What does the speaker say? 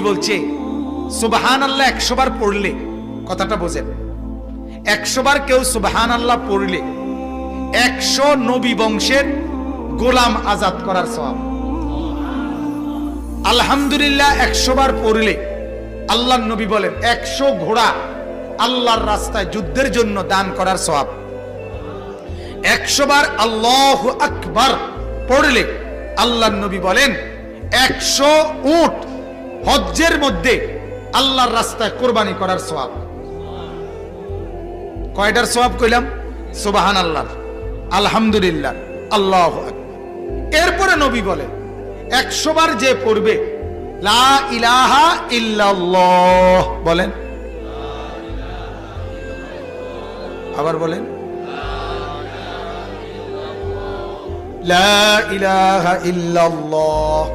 বলছে সুবহানাল্লাহ 100 বার পড়লে, কথাটা বোঝেন, 100 বার কেউ সুবহানাল্লাহ পড়লে 100 নবী বংশের গোলাম আজাদ করার সওয়াব। আলহামদুলিল্লাহ 100 বার পড়লে আল্লাহর নবী বলেন 100 ঘোড়া আল্লাহর রাস্তায় যুদ্ধের জন্য দান করার সওয়াব। 100 বার আল্লাহু আকবার পড়লে আল্লাহর নবী বলেন 100 উট হজ্জের মধ্যে আল্লাহর রাস্তায় কোরবানি করার সওয়াব। কয়টার সওয়াব কইলাম? সুবহানাল্লাহ, আলহামদুলিল্লাহ, আল্লাহু আকবার। এরপরে নবী বলেন 100 বার যে পড়বে লা ইলাহা ইল্লাল্লাহ, বলেন, আবার বলেন, লা ইলাহা ইল্লাল্লাহ।